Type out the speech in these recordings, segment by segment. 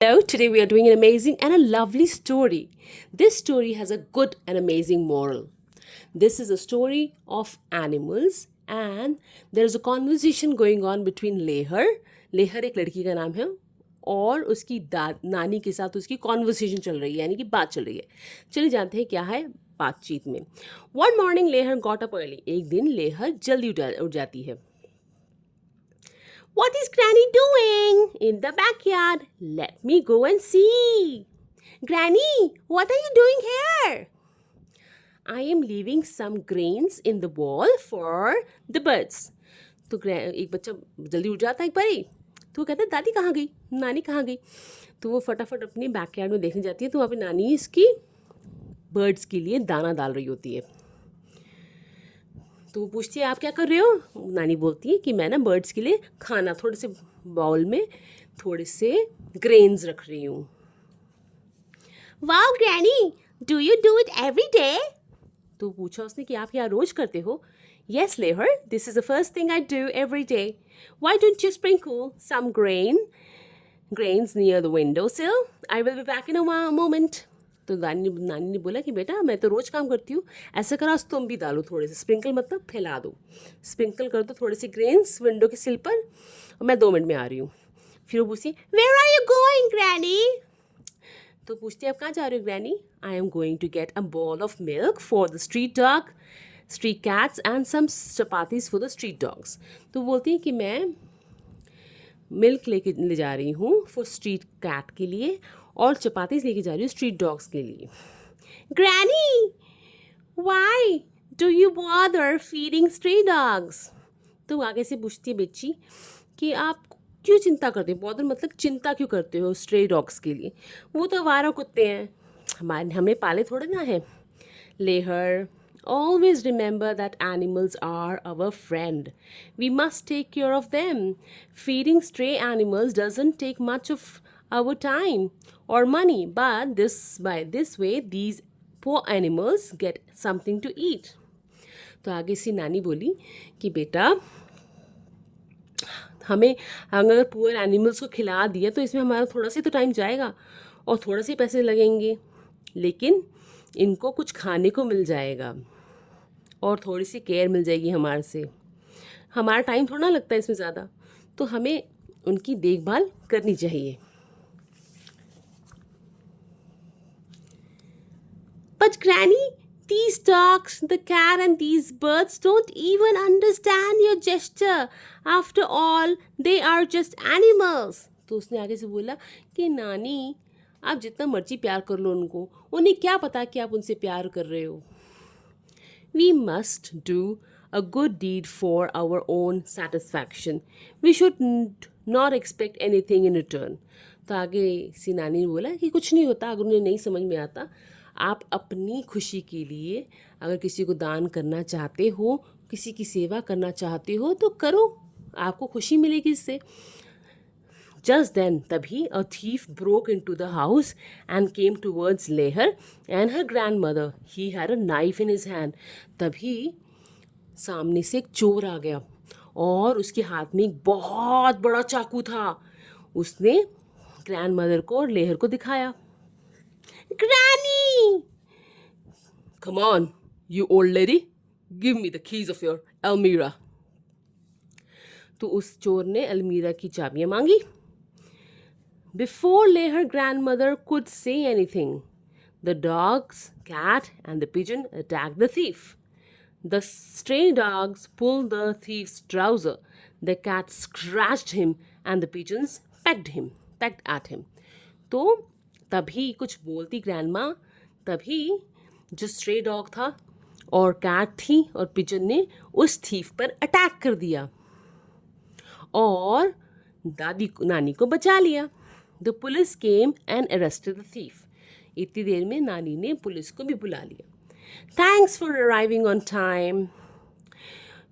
Hello, today we are doing an amazing and a lovely story. This story has a good and amazing moral. This is a story of animals and there is a conversation going on between Leher. Lehar एक लड़की का नाम है और उसकी नानी के साथ उसकी कॉन्वर्सेशन चल रही है यानी कि बात चल रही है. चलिए जानते हैं क्या है बातचीत में. One morning Lehar got up early. एक दिन लेहर जल्दी उठ जाती है. What is Granny doing in the backyard? Let me go and see. Granny, what are you doing here? I am leaving some grains in the wall for the birds. तो एक बच्चा जल्दी उठ जाता है एक बारी. तो वो कहता है दादी कहाँ गई, नानी कहाँ गई. तो वो फटाफट अपने बैकयार्ड में देखने जाती है. तो वहाँ पे नानी इसकी बर्ड्स के लिए दाना डाल रही होती है. तो वो पूछती है आप क्या कर रहे हो. नानी बोलती है कि मैं ना बर्ड्स के लिए खाना थोड़े से बाउल में थोड़े से ग्रेन्स रख रही हूँ. Wow granny, do you do it every day. तो पूछा उसने कि आप यहाँ रोज करते हो. Yes Lehar, this is the first thing I do every day. Why don't you sprinkle some grains near the windowsill. I will be back in a moment. तो नानी ने बोला कि बेटा मैं तो रोज़ काम करती हूँ, ऐसा करो आज तुम भी डालो थोड़े से. स्प्रिंकल मतलब फैला दो. स्प्रिंकल कर दो थोड़े से ग्रेन्स विंडो के सिल पर और मैं 2 मिनट में आ रही हूँ. फिर वो पूछती where are you going granny. तो पूछती है आप कहाँ जा रहे हो granny. I am going to get a bowl of milk for the street dog, street cats and some chapatis for the street dogs. तो बोलती है कि मैं मिल्क ले जा रही हूँ फॉर स्ट्रीट कैट के लिए और चपातीस लेके जा रही हूँ स्ट्रीट डॉग्स के लिए. Granny, why do you bother feeding street dogs. तो आगे से पूछती है बच्ची कि आप क्यों चिंता करते हो. बॉदर मतलब चिंता क्यों करते हो स्ट्रे डॉग्स के लिए. वो तो आवारा कुत्ते हैं, हमें पाले थोड़े ना है. Lehar, always remember that animals are our friend. We must take care of them. Feeding stray animals doesn't take much of our time or money, but by this way these poor animals get something to eat. तो आगे से नानी बोली कि बेटा हमें अगर poor animals को खिला दिया तो इसमें हमारा थोड़ा सा तो टाइम जाएगा और थोड़ा से पैसे लगेंगे, लेकिन इनको कुछ खाने को मिल जाएगा और थोड़ी सी केयर मिल जाएगी हमारे से. हमारा टाइम थोड़ा ना लगता है इसमें ज़्यादा, तो हमें उनकी देखभाल करनी चाहिए. But Granny, these dogs, the cat and these birds don't even understand your gesture. After all, they are just animals. तो उसने आगे से बोला कि नानी आप जितना मर्जी प्यार कर लो उनको, उन्हें क्या पता कि आप उनसे प्यार कर रहे हो. We must do a good deed for our own satisfaction. We should not expect anything in return. तो आगे सी नानी ने बोला कि कुछ नहीं होता अगर उन्हें नहीं समझ में आता. आप अपनी खुशी के लिए अगर किसी को दान करना चाहते हो, किसी की सेवा करना चाहते हो तो करो, आपको खुशी मिलेगी इससे. Just then, तभी a thief broke into the house and came towards Leher and her grandmother. He had a knife in his hand. तभी सामने से एक चोर आ गया और उसके हाथ में एक बहुत बड़ा चाकू था. उसने ग्रैंडमदर को और लेहर को दिखाया. Granny! Come on, you old lady. Give me the keys of your Almira. तो उस चोर ने अलमीरा की चाबियां मांगी. Before Leher grandmother could say anything, the dogs, cat and the pigeon attacked the thief. The stray dogs pulled the thief's trouser. The cat scratched him and the pigeons pecked at him. तो तभी कुछ बोलती grandma, तभी जो stray dog था और cat थी और पिजन ने उस थीफ पर अटैक कर दिया और नानी को बचा लिया. The police came and arrested the thief. इतनी देर में नानी ने पुलिस को भी बुला लिया. Thanks for arriving on time.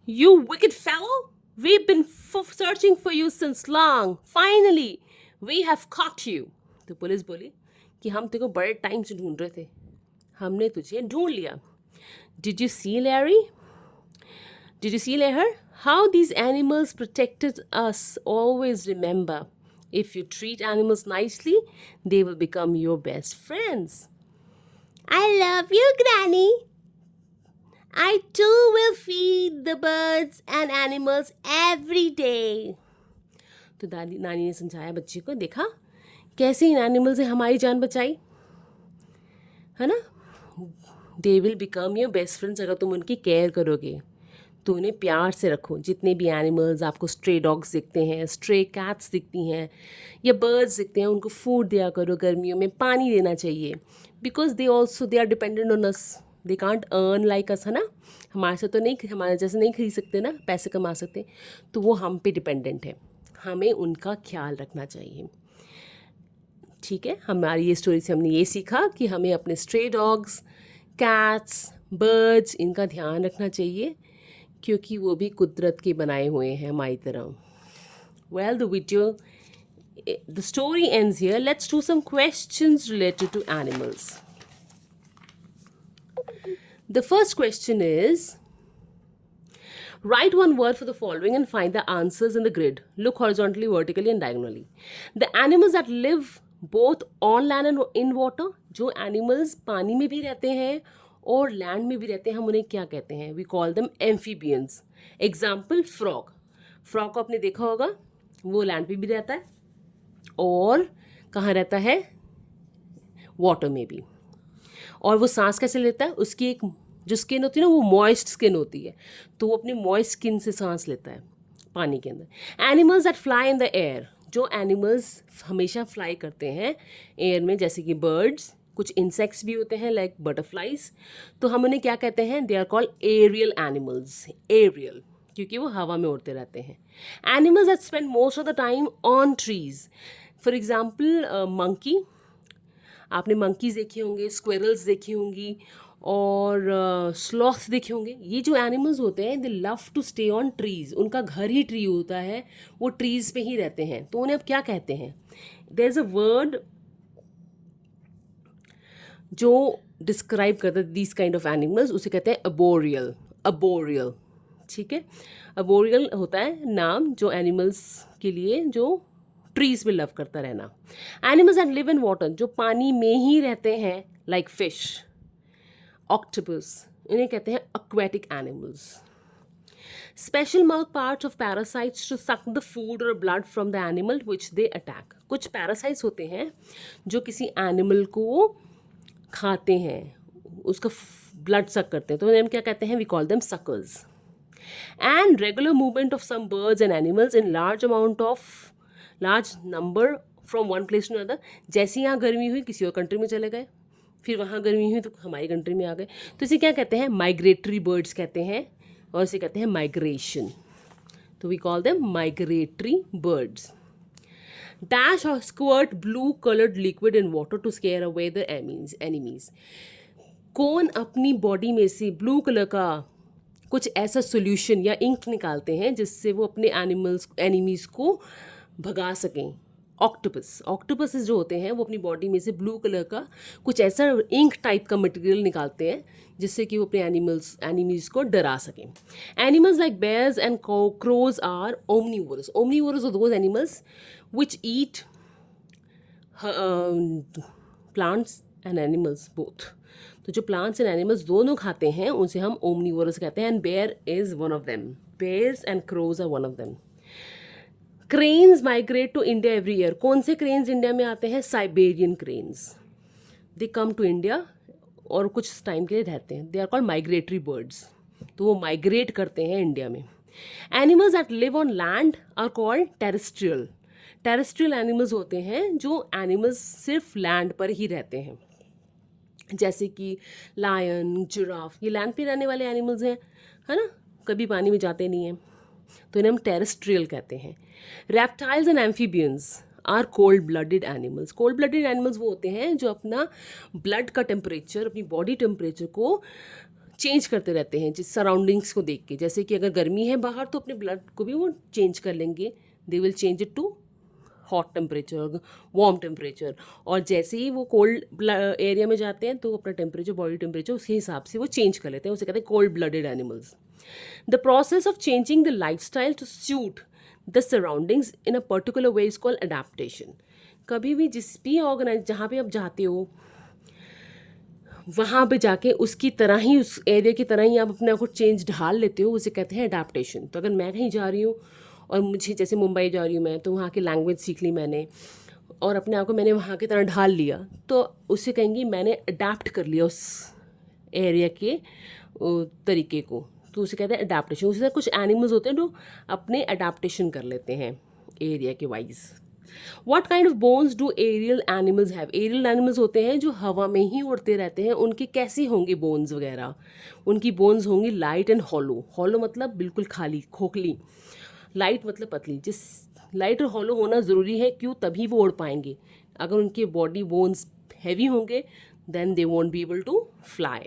You wicked fellow! We've been searching for you since long. Finally, we have caught you. तो पुलिस बोली कि हम तेरे को बड़े टाइम से ढूंढ रहे थे, हमने तुझे ढूंढ लिया. Did you see Larry? Did you see Leher? How these animals protected us, always remember. If you treat animals nicely, they will become your best friends. I love you, Granny. I too will feed the birds and animals every day. तो दादी नानी ने समझाया बच्चे को, देखा कैसे in animal से हमारी जान बचाई, है ना. They will become your best friends अगर तुम उनकी केयर करोगे, तो उन्हें प्यार से रखो. जितने भी एनिमल्स आपको, स्ट्रे डॉग्स दिखते हैं, स्ट्रे कैट्स दिखती हैं या बर्ड्स दिखते हैं, उनको फूड दिया करो. गर्मियों में पानी देना चाहिए, because they are dependent on us. They can't earn like us, है ना. हमारे से तो नहीं, हमारे जैसे नहीं खरीद सकते ना, पैसे कमा सकते, तो वो हम पे डिपेंडेंट है. हमें उनका ख्याल रखना चाहिए. ठीक है, हमारी ये स्टोरी से हमने ये सीखा कि हमें अपने स्ट्रे डॉग्स, कैट्स, बर्ड्स, इनका ध्यान रखना चाहिए, क्योंकि वो भी कुदरत के बनाए हुए हैं हमारी तरह. Well, the story ends here. Let's do some questions related to animals. The first question is, write one word for the following and find the answers in the grid. Look horizontally, vertically and diagonally. The animals that live both on land and in water, जो animals पानी में भी रहते हैं और land में भी रहते हैं, हम उन्हें क्या कहते हैं? We call them amphibians. Example, frog. Frog को आपने देखा होगा, वो लैंड पे भी रहता है और कहाँ रहता है? वाटर में भी. और वो सांस कैसे लेता है? उसकी एक जो स्किन होती है ना, वो मॉइस्ट स्किन होती है, तो वो अपनी मॉइस्ट स्किन से सांस लेता है पानी के अंदर. Animals that fly in the air, जो एनिमल्स हमेशा फ्लाई करते हैं एयर में, जैसे कि बर्ड्स, कुछ इंसेक्ट्स भी होते हैं लाइक बटरफ्लाइज, तो हम उन्हें क्या कहते हैं? They are called aerial animals. Aerial क्योंकि वो हवा में उड़ते रहते हैं. Animals that spend most of the time on trees, for example monkey. आपने मंकीज देखे होंगे, स्क्विरल्स देखी होंगी और स्लॉथ्स देखे होंगे. ये जो एनिमल्स होते हैं, they love to stay on trees. उनका घर ही ट्री होता है, वो ट्रीज पे ही रहते हैं. तो उन्हें अब क्या कहते हैं? देयर इज अ वर्ड जो डिस्क्राइब करता है दिस काइंड ऑफ एनिमल्स, उसे कहते हैं अबोरियल. अबोरियल, ठीक है. अबोरियल होता है नाम जो एनिमल्स के लिए जो ट्रीज में लव करता रहना. Animals that live in water, जो पानी में ही रहते हैं, लाइक फिश, ऑक्टोपस, इन्हें कहते हैं aquatic animals. Special mouth parts of parasites to suck the food or blood from the animal which they attack. कुछ parasites होते हैं जो किसी animal को खाते हैं, उसका blood suck करते हैं, तो उन्हें हम क्या कहते हैं? We call them suckers. And regular movement of some birds and animals in large number from one place to another. जैसे यहाँ गर्मी हुई, किसी और कंट्री में चले गए, फिर वहाँ गर्मी हुई तो हमारी कंट्री में आ गए, तो इसे क्या कहते हैं? माइग्रेटरी बर्ड्स कहते हैं, और इसे कहते हैं माइग्रेशन. तो we call them migratory birds. Dash और squirt blue coloured liquid in water to scare away the enemies. कौन अपनी बॉडी में से ब्लू कलर का कुछ ऐसा सोल्यूशन या इंक निकालते हैं जिससे वो अपने एनिमीज को भगा सकें? ऑक्टोपस. ऑक्टोपस जो होते हैं वो अपनी बॉडी में से ब्लू कलर का कुछ ऐसा इंक टाइप का मटेरियल निकालते हैं जिससे कि वो अपने एनिमीज को डरा सकें. Animals like bears and crows are omnivorous. Omnivorous are those animals which eat plants and animals both. तो जो प्लांट्स एंड एनिमल्स दोनों खाते हैं उनसे हम ओमनीवोरस कहते हैं. And bear is one of them. Bears and crows are one of them. Cranes migrate to India every year. कौन से क्रेन्स इंडिया में आते हैं? Siberian cranes. They come to India और कुछ टाइम के लिए रहते हैं. They are called migratory birds. तो वो माइग्रेट करते हैं इंडिया में. Animals that live on land are called terrestrial. Terrestrial animals होते हैं जो एनिमल्स सिर्फ लैंड पर ही रहते हैं, जैसे कि लायन, जिराफ, ये लैंड पे रहने वाले एनिमल्स हैं, है ना, कभी पानी में जाते नहीं हैं, तो इन्हें हम टेरेस्ट्रियल कहते हैं. Reptiles and amphibians are cold blooded animals. Cold blooded animals वो होते हैं जो अपना ब्लड का टेम्परेचर, अपनी बॉडी टेम्परेचर को चेंज करते रहते हैं जिस सराउंडिंग्स को देख के. जैसे कि अगर गर्मी है बाहर तो अपने ब्लड को भी वो चेंज कर लेंगे. They will change it to hot temperature, warm temperature. और जैसे ही वो कोल्ड एरिया में जाते हैं तो अपना टेम्परेचर, बॉडी टेम्परेचर, उसके हिसाब से वो चेंज कर लेते हैं. उसे कहते हैं cold blooded animals. The process of changing the life style to suit the surroundings in a particular way is called adaptation. कभी भी जिस भी ऑर्गेनाइज जहाँ पे आप जाते हो वहाँ पे जाके उसकी तरह ही, उस एरिया की तरह ही आप अपने आप को चेंज ढाल लेते हो, उसे कहते हैं अडेप्टेशन. तो अगर मैं कहीं जा रही हूँ और मुझे, जैसे मुंबई जा रही हूँ मैं, तो वहाँ की लैंग्वेज सीख ली मैंने और अपने आप को मैंने वहाँ की तरह ढाल लिया, तो उसे कहेंगी मैंने अडेप्ट कर लिया उस एरिया के तरीके को. तो उसे कहते हैं अडेप्टेशन. उसी तरह कुछ एनिमल्स होते हैं जो अपने अडेप्टेशन कर लेते हैं एरिया के wise. What kind of bones do aerial animals have? Aerial animals होते हैं जो हवा में ही उड़ते रहते हैं. उनके कैसी होंगी बोन्स वगैरह? उनकी बोन्स होंगी लाइट एंड हॉलो. हॉलो मतलब बिल्कुल खाली, खोखली. लाइट मतलब पतली. जिस लाइट और हॉलो होना ज़रूरी है, क्यों? तभी वो उड़ पाएंगे. अगर उनके बॉडी बोन्स हैवी होंगे then they won't be able to fly.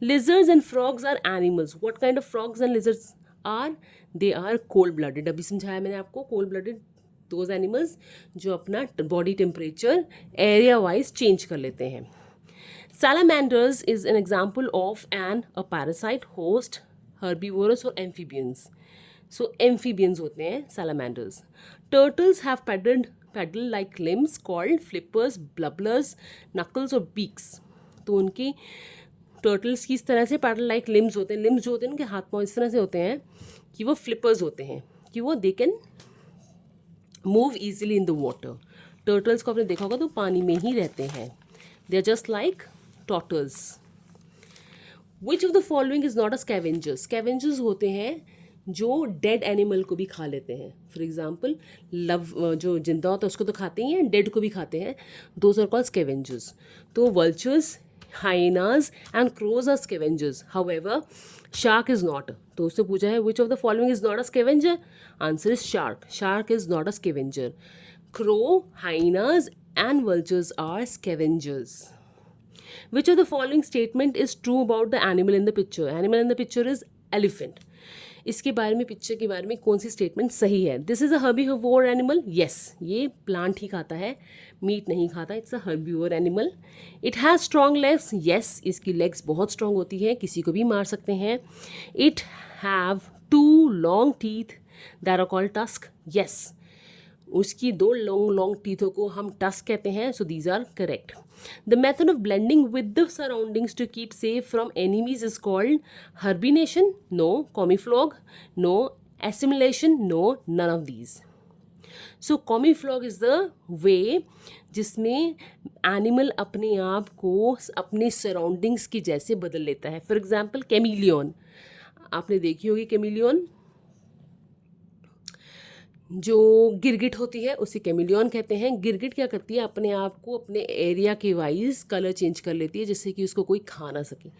Lizards and frogs are animals. What kind of frogs and lizards are? They are cold blooded. अभी समझाया मैंने आपको. cold blooded those animals जो अपना body temperature area wise change कर लेते हैं. Salamanders is an example of a parasite host herbivorous or amphibians. So amphibians होते हैं salamanders. Turtles have paddle like limbs called flippers, blubblers, knuckles और beaks. तो उनकी टर्टल्स की इस तरह से पैडल लाइक लिम्स होते हैं. लिम्स जो होते हैं उनके हाथ पाँव इस तरह से होते हैं कि वो फ्लिपर्स होते हैं, कि वो they can move easily in the water. Turtles को आपने देखा होगा तो पानी में ही रहते हैं. They are just like totters. Which of the following is not a scavengers? Scavengers होते हैं जो डेड एनिमल को भी खा लेते हैं. फॉर एग्जाम्पल जो जिंदा होता है उसको तो खाते ही हैं, डेड को भी खाते हैं. Those are called scavengers. तो vultures, hyenas and crows are scavengers. However, shark is not. तो उससे पूछा है which of the following is not a scavenger? Answer is shark. Shark is not a scavenger. Crow, hyenas and vultures are scavengers. Which of the following statement is true about the animal in the picture? Animal in the picture is elephant. इसके बारे में, picture के बारे में कौन सी statement सही है? This is a herbivore animal. Yes, ये प्लांट ही खाता है, मीट नहीं खाता. It's a herbivore animal. It has strong legs. Yes, इसकी लेग्स बहुत स्ट्रॉन्ग होती है, किसी को भी मार सकते हैं. It have 2 long teeth that are called tusk. Yes, उसकी 2 लॉन्ग टीथों को हम टस्क कहते हैं. So these are correct. The method of blending with the surroundings to keep safe from enemies is called hibernation. No. Camouflage? No. Assimilation? No. None of these. So camouflage is the way जिसमें animal अपने आप को अपने surroundings की जैसे बदल लेता है. For example chameleon. आपने देखी होगी कैमिलियन. जो गिरगिट होती है उसे कैमिलियन कहते हैं. गिरगिट क्या करती है? अपने आप को अपने एरिया के वाइज कलर चेंज कर लेती है जिससे कि उसको कोई खा ना सके.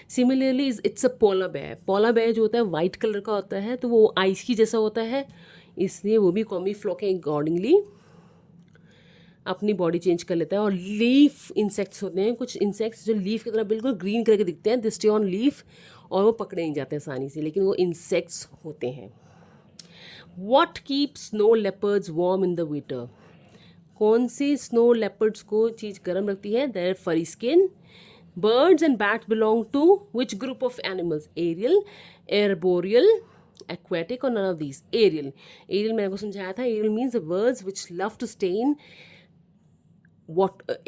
Similarly it's a polar bear. Polar bear जो होता है वाइट कलर का होता है, तो वो आइस की जैसा होता है, इसलिए वो भी कॉमीफ्लॉग के अकॉर्डिंगली अपनी बॉडी चेंज कर लेता है. और लीफ इंसेक्ट्स होते हैं, कुछ इंसेक्ट्स जो लीफ की तरह बिल्कुल ग्रीन कलर के दिखते हैं. दे स्टे ऑन लीफ और वो पकड़े नहीं जाते आसानी से, लेकिन वो इंसेक्ट्स होते हैं. What keeps snow leopards warm in the winter? कौन सी स्नो लेपर्ड्स को चीज़ गर्म रखती है? Their furry skin. Birds and bats belong to which group of animals? Aerial, arboreal, aquatic or none of these? Aerial. Aerial मैंने आपको समझाया था. Aerial means the birds which love to stay in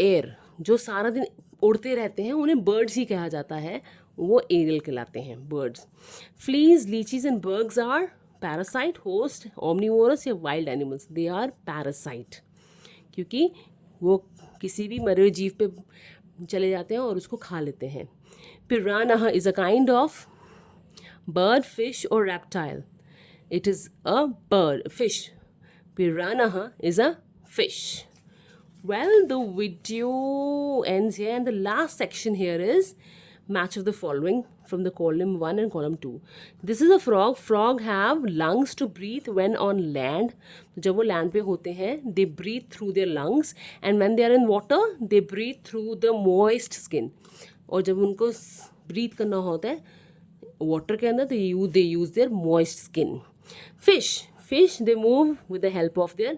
air. जो सारा दिन उड़ते रहते हैं उन्हें birds ही कहा जाता है, वो aerial कहलाते हैं, birds. Fleas, leeches and bugs are parasite, host, omnivorous या wild animals? They are parasite, क्योंकि वो किसी भी मरे हुए जीव पे चले जाते हैं और उसको खा लेते हैं. Piranha is a kind of bird, fish और reptile? It is a bird, fish. Piranha is a fish. Well, the video ends here and the last section here is match of the following from the column 1 and column 2. This is a frog. Frog have lungs to breathe when on land. तो जब वो land पे होते हैं they breathe through their lungs and when they are in water they breathe through the moist skin. और जब उनको breathe करना होता है वाटर के अंदर तो they use their moist skin. Fish they move with the help of their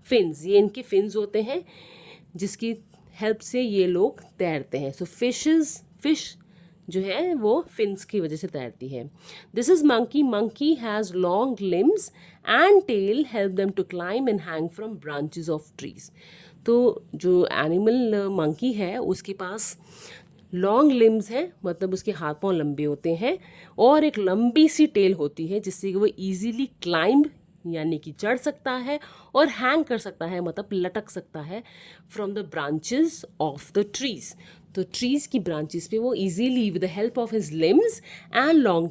fins. ये इनके fins होते हैं जिसकी हेल्प से ये लोग तैरते हैं. सो फिश जो है वो फिन्स की वजह से तैरती है. This is monkey. Monkey has long limbs and tail help them to climb and hang from branches of trees. तो जो एनिमल मंकी है उसके पास लॉन्ग लिम्स हैं, मतलब उसके हाथ पांव लंबे होते हैं, और एक लंबी सी टेल होती है जिससे कि वो इजीली क्लाइंब यानी कि चढ़ सकता है और हैंग कर सकता है, मतलब लटक सकता है from the branches of the trees. तो ट्रीज की ब्रांचेस पे वो easily with the help of his limbs and long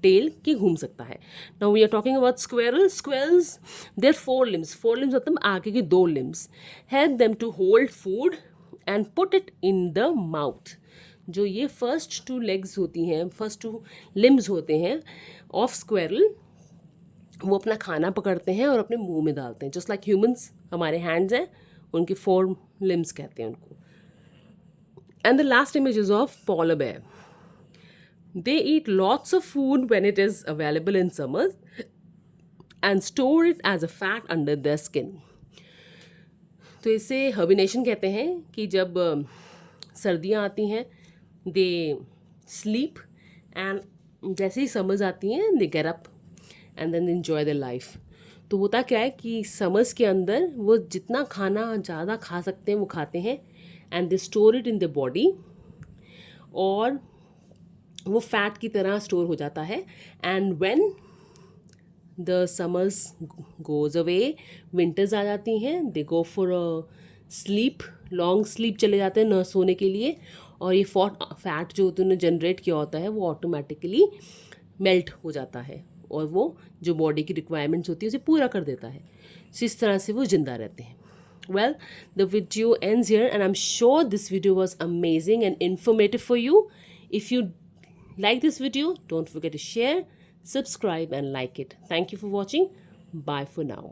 tail के घूम सकता है. Now we are talking about squirrels. Squirrels their 4 limbs मतलब आगे के 2 limbs help them to hold food and put it in the mouth. जो ये first 2 legs होती हैं, फर्स्ट 2 limbs होते हैं ऑफ स्क्वेरल, वो अपना खाना पकड़ते हैं और अपने मुंह में डालते हैं. जस्ट लाइक ह्यूमंस, हमारे हैंड्स हैं, उनके 4 limbs कहते हैं उनको. And the last image is of polar bear. They eat lots of food when it is available in summers and store it as a fat under their skin. तो इसे हर्बिनेशन कहते हैं कि जब सर्दियाँ आती हैं दे स्लीप एंड जैसे ही समर्स आती हैं they get up and then enjoy the life. तो होता क्या है कि समर्स के अंदर वो जितना खाना ज़्यादा खा सकते हैं वो खाते हैं and they store it in the body, और वो फैट की तरह स्टोर हो जाता है. And when the summers goes away, winters आ जाती हैं, they go for a sleep, long sleep चले जाते हैं न सोने के लिए, और ये फैट जो उन्होंने जनरेट किया होता है वो ऑटोमेटिकली मेल्ट हो जाता है और वो जो बॉडी की रिक्वायरमेंट्स होती है उसे पूरा कर देता है. सो इस तरह से वो ज़िंदा रहते हैं. Well, the video ends here, and I'm sure this video was amazing and informative for you. If you like this video, don't forget to share, subscribe, and like it. Thank you for watching. Bye for now.